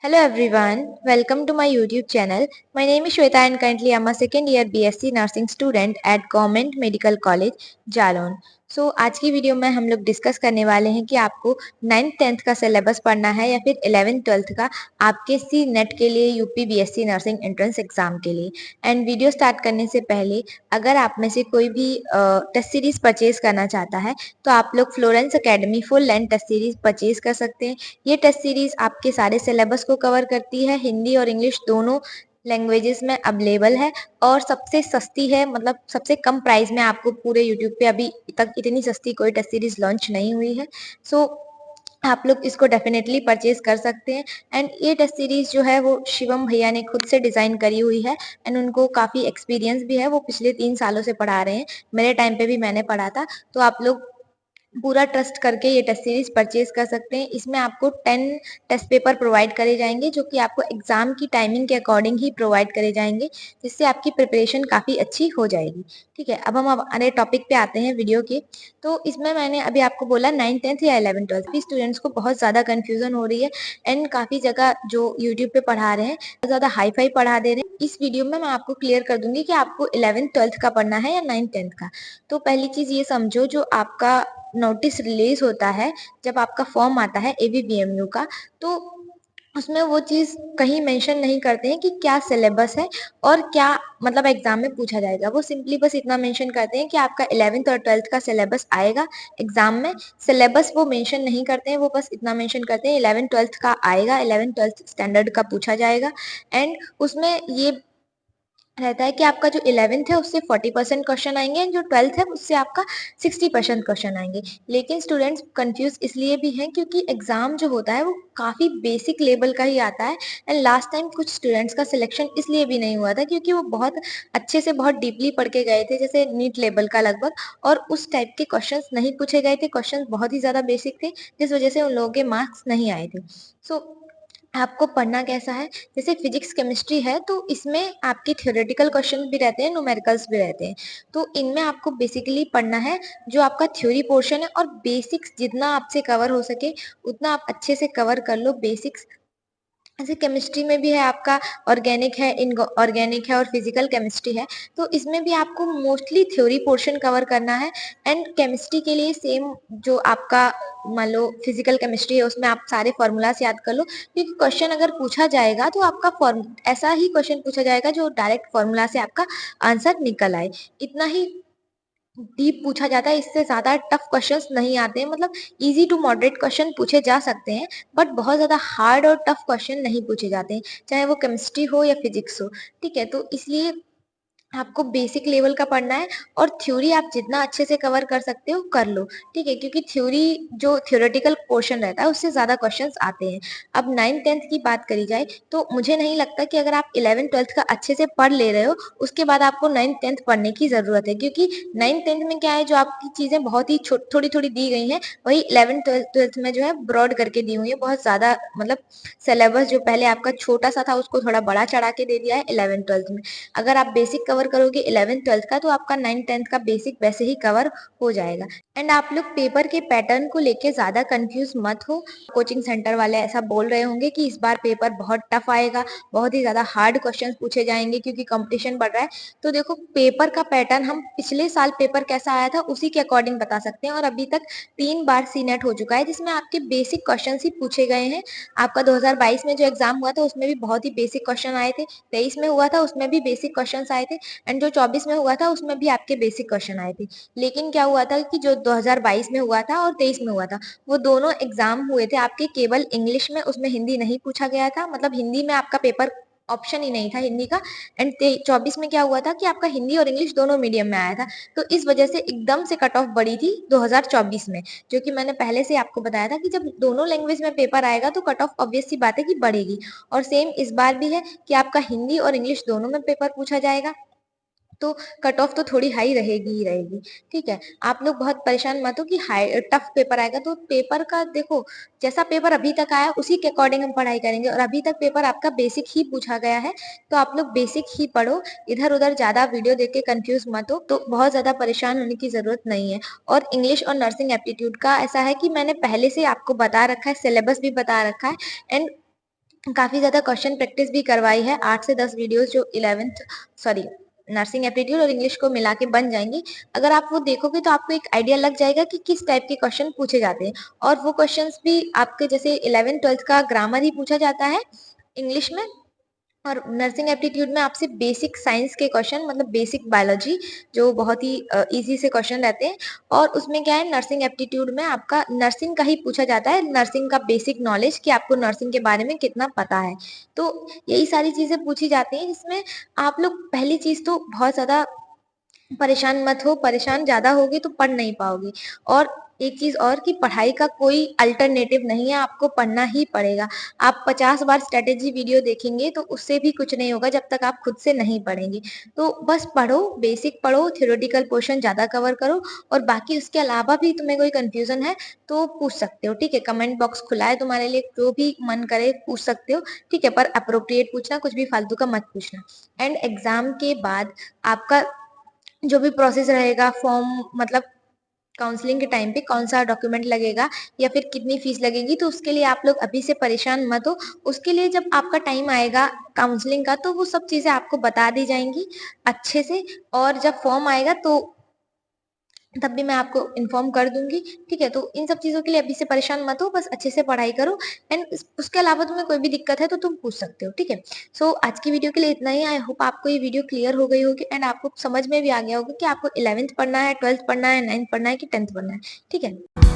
Hello everyone, welcome to my YouTube channel. My name is Shweta and currently I'm a second year BSc Nursing student at Government Medical College, Jalaun. आज की video में हम लोग discuss करने वाले हैं कि आपको 9th-10th का सिलेबस पढ़ना है या फिर 11th-12th का आपके सी नेट के लिए UP BSc nursing entrance exam के लिए। एंड वीडियो स्टार्ट करने से पहले अगर आप में से कोई भी टेस्ट सीरीज परचेज करना चाहता है तो आप लोग Florence academy full length test series purchase कर सकते हैं। ये टेस्ट सीरीज आपके सारे सिलेबस को कवर करती है, हिंदी और इंग्लिश दोनों लैंग्वेजेस में अवेलेबल है और सबसे सस्ती है, मतलब सबसे कम प्राइस में आपको पूरे यूट्यूब पे अभी तक इतनी सस्ती कोई टेस्ट सीरीज लॉन्च नहीं हुई है। आप लोग इसको डेफिनेटली परचेज कर सकते हैं। एंड ये टेस्ट सीरीज जो है वो शिवम भैया ने खुद से डिजाइन करी हुई है एंड उनको काफी एक्सपीरियंस भी है, वो पिछले 3 सालों से पढ़ा रहे हैं। मेरे टाइम पे भी मैंने पढ़ा था, तो आप लोग पूरा ट्रस्ट करके ये टेस्ट सीरीज परचेज कर सकते हैं। इसमें आपको 10 टेस्ट पेपर प्रोवाइड करे जाएंगे जो कि आपको एग्जाम की टाइमिंग के अकॉर्डिंग ही प्रोवाइड करे जाएंगे, जिससे आपकी प्रिपरेशन काफी अच्छी हो जाएगी। ठीक है, अब हम हमारे टॉपिक पे आते हैं वीडियो के। तो इसमें मैंने अभी आपको बोला 9th-10th या 11th-12th स्टूडेंट्स को बहुत ज्यादा कंफ्यूजन हो रही है एंड काफी जगह जो यूट्यूब पे पढ़ा रहे हैं बहुत ज्यादा हाई फाई पढ़ा दे रहे हैं। इस वीडियो में मैं आपको क्लियर कर दूंगी कि आपको 11th-12th का पढ़ना है या 9th-10th का। तो पहली चीज ये समझो, जो आपका नोटिस रिलीज होता है, जब आपका फॉर्म आता है एवीबीएमयू का, तो उसमें वो चीज कहीं मेंशन नहीं करते हैं कि क्या सिलेबस है और क्या मतलब एग्जाम में पूछा जाएगा। वो सिंपली बस इतना मेंशन करते हैं कि आपका 11th और 12th का सिलेबस आएगा एग्जाम में। सिलेबस वो मेंशन नहीं करते हैं, वो बस इतना मेंशन करते हैं 11th-12th का आएगा, 11th-12th स्टैंडर्ड का पूछा जाएगा। एंड उसमें ये रहता है कि आपका जो 11th है उससे 40% क्वेश्चन आएंगे एंड जो 12th है उससे आपका 60% क्वेश्चन आएंगे। लेकिन स्टूडेंट्स कंफ्यूज इसलिए भी हैं क्योंकि एग्जाम जो होता है वो काफी बेसिक लेवल का ही आता है। एंड लास्ट टाइम कुछ स्टूडेंट्स का सिलेक्शन इसलिए भी नहीं हुआ था क्योंकि वो बहुत अच्छे से बहुत डीपली पढ़ के गए थे, जैसे नीट लेवल का लगभग, और उस टाइप के क्वेश्चन नहीं पूछे गए थे। क्वेश्चन बहुत ही ज्यादा बेसिक थे, जिस वजह से उन लोगों के मार्क्स नहीं आए थे। सो आपको पढ़ना कैसा है, जैसे फिजिक्स केमिस्ट्री है तो इसमें आपके थ्योरेटिकल क्वेश्चन भी रहते हैं, न्यूमेरिकल्स भी रहते हैं। तो इनमें आपको बेसिकली पढ़ना है जो आपका थ्योरी पोर्शन है, और बेसिक्स जितना आपसे कवर हो सके उतना आप अच्छे से कवर कर लो बेसिक्स। ऐसे केमिस्ट्री में भी है आपका ऑर्गेनिक है, इनऑर्गेनिक है और फिजिकल केमिस्ट्री है। तो इसमें भी आपको मोस्टली थ्योरी पोर्शन कवर करना है। एंड केमिस्ट्री के लिए सेम जो आपका मान लो फिजिकल केमिस्ट्री है उसमें आप सारे फॉर्मूलाज याद कर लो, क्योंकि क्वेश्चन अगर पूछा जाएगा तो आपका फॉर्म ऐसा ही क्वेश्चन पूछा जाएगा जो डायरेक्ट फॉर्मूला से आपका आंसर निकल आए। इतना ही डीप पूछा जाता है, इससे ज्यादा टफ क्वेश्चंस नहीं आते हैं। मतलब इजी टू मॉडरेट क्वेश्चन पूछे जा सकते हैं, बट बहुत ज्यादा हार्ड और टफ क्वेश्चन नहीं पूछे जाते हैं, चाहे वो केमिस्ट्री हो या फिजिक्स हो। ठीक है, तो इसलिए आपको बेसिक लेवल का पढ़ना है और थ्योरी आप जितना अच्छे से कवर कर सकते हो कर लो। ठीक है, क्योंकि थ्योरी जो थ्योरेटिकल पोर्शन रहता है उससे ज्यादा क्वेश्चंस आते हैं। अब 9th-10th की बात करी जाए तो मुझे नहीं लगता कि अगर आप 11th-12th का अच्छे से पढ़ ले रहे हो उसके बाद आपको 9th-10th पढ़ने की जरूरत है, क्योंकि 9th-10th में क्या है, जो आपकी चीजें बहुत ही थोड़ी थोड़ी दी गई हैं, वही 11th-12th में जो है ब्रॉड करके दी हुई है। बहुत ज्यादा मतलब सिलेबस जो पहले आपका छोटा सा था उसको थोड़ा बड़ा चढ़ा के दे दिया है 11th-12th में। अगर आप बेसिक कवर करोगे 11th-12th का तो आपका 9th-10th का बेसिक वैसे ही कवर हो जाएगा। एंड आप लोग पेपर के पैटर्न को लेके ज्यादा कंफ्यूज मत हो। कोचिंग सेंटर वाले ऐसा बोल रहे होंगे कि इस बार पेपर बहुत टफ आएगा, बहुत ही ज्यादा हार्ड क्वेश्चंस पूछे जाएंगे क्योंकि कंपटीशन बढ़ रहा है। तो देखो, पेपर का पैटर्न हम पिछले साल पेपर कैसा आया था उसी के अकॉर्डिंग बता सकते हैं, और अभी तक 3 बार सी नेट हो चुका है जिसमें आपके बेसिक क्वेश्चन ही पूछे गए हैं। आपका 2022 में जो एग्जाम हुआ था उसमें भी बहुत ही बेसिक क्वेश्चन आए थे, 23 में हुआ था उसमें भी बेसिक क्वेश्चन आए थे, एंड जो 24 में हुआ था उसमें भी आपके बेसिक क्वेश्चन आए थे। लेकिन क्या हुआ था कि जो 2022 में हुआ था और 23 में हुआ था वो दोनों एग्जाम हुए थे आपके केवल इंग्लिश में, उसमें हिंदी नहीं पूछा गया था। मतलब हिंदी में आपका पेपर ऑप्शन ही नहीं था हिंदी का। एंड 24 में क्या हुआ था कि आपका हिंदी और इंग्लिश दोनों मीडियम में आया था। तो इस वजह से एकदम से कट ऑफ बढ़ी थी 2024 में, जो कि मैंने पहले से आपको बताया था कि जब दोनों लैंग्वेज में पेपर आएगा तो कट ऑफ ऑब्वियस सी बात है कि बढ़ेगी। और सेम इस बार भी है कि आपका हिंदी और इंग्लिश दोनों में पेपर पूछा जाएगा, तो कट ऑफ तो थोड़ी हाई रहेगी ही रहेगी। ठीक है, आप लोग बहुत परेशान मत हो कि हाई टफ पेपर आएगा। तो पेपर का देखो, जैसा पेपर अभी तक आया उसी के अकॉर्डिंग हम पढ़ाई करेंगे, और अभी तक पेपर आपका बेसिक ही पूछा गया है, तो आप लोग बेसिक ही पढ़ो। इधर उधर ज्यादा वीडियो देख के कंफ्यूज मत हो, तो बहुत ज्यादा परेशान होने की जरूरत नहीं है। और इंग्लिश और नर्सिंग एप्टीट्यूड का ऐसा है कि मैंने पहले से आपको बता रखा है, सिलेबस भी बता रखा है। एंड काफी ज्यादा क्वेश्चन प्रैक्टिस भी करवाई है, 8 से 10 वीडियोस जो 11th सॉरी नर्सिंग एप्टीट्यूड और इंग्लिश को मिला के बन जाएंगी। अगर आप वो देखोगे तो आपको एक आइडिया लग जाएगा कि किस टाइप के क्वेश्चन पूछे जाते हैं। और वो क्वेश्चंस भी आपके जैसे 11th 12th का ग्रामर ही पूछा जाता है इंग्लिश में, और नर्सिंग एप्टीट्यूड में आपसे बेसिक साइंस के क्वेश्चन मतलब बेसिक बायोलॉजी जो बहुत ही इजी से क्वेश्चन रहते हैं। और उसमें क्या है, नर्सिंग एप्टीट्यूड में आपका नर्सिंग का ही पूछा जाता है, नर्सिंग का बेसिक नॉलेज कि आपको नर्सिंग के बारे में कितना पता है। तो यही सारी चीजें पूछी जाती हैं, जिसमें आप लोग पहली चीज तो बहुत ज्यादा परेशान मत हो, परेशान ज्यादा होगी तो पढ़ नहीं पाओगी। और एक चीज और कि पढ़ाई का कोई अल्टरनेटिव नहीं है, आपको पढ़ना ही पड़ेगा। आप 50 बार स्ट्रेटेजी वीडियो देखेंगे तो उससे भी कुछ नहीं होगा जब तक आप खुद से नहीं पढ़ेंगे। तो बस पढ़ो, बेसिक पढ़ो, थ्योरेटिकल पोर्शन ज्यादा कवर करो, और बाकी उसके अलावा भी तुम्हें कोई कंफ्यूजन है तो पूछ सकते हो, ठीक है। कमेंट बॉक्स खुला है तुम्हारे लिए, जो भी मन करे पूछ सकते हो, ठीक है। पर अप्रोप्रिएट पूछना, कुछ भी फालतू का मत पूछना। एंड एग्जाम के बाद आपका जो भी प्रोसेस रहेगा, फॉर्म मतलब काउंसलिंग के टाइम पे कौन सा डॉक्यूमेंट लगेगा या फिर कितनी फीस लगेगी, तो उसके लिए आप लोग अभी से परेशान मत हो। उसके लिए जब आपका टाइम आएगा काउंसलिंग का तो वो सब चीजें आपको बता दी जाएंगी अच्छे से। और जब फॉर्म आएगा तो तब भी मैं आपको इन्फॉर्म कर दूंगी, ठीक है। तो इन सब चीजों के लिए अभी से परेशान मत हो, बस अच्छे से पढ़ाई करो। एंड उसके अलावा तुम्हें कोई भी दिक्कत है तो तुम पूछ सकते हो, ठीक है। सो आज की वीडियो के लिए इतना ही। आई होप आपको ये वीडियो क्लियर हो गई होगी एंड आपको समझ में भी आ गया होगा कि आपको 11th पढ़ना है, 12th पढ़ना है, 9th पढ़ना है कि 10th पढ़ना है, ठीक है।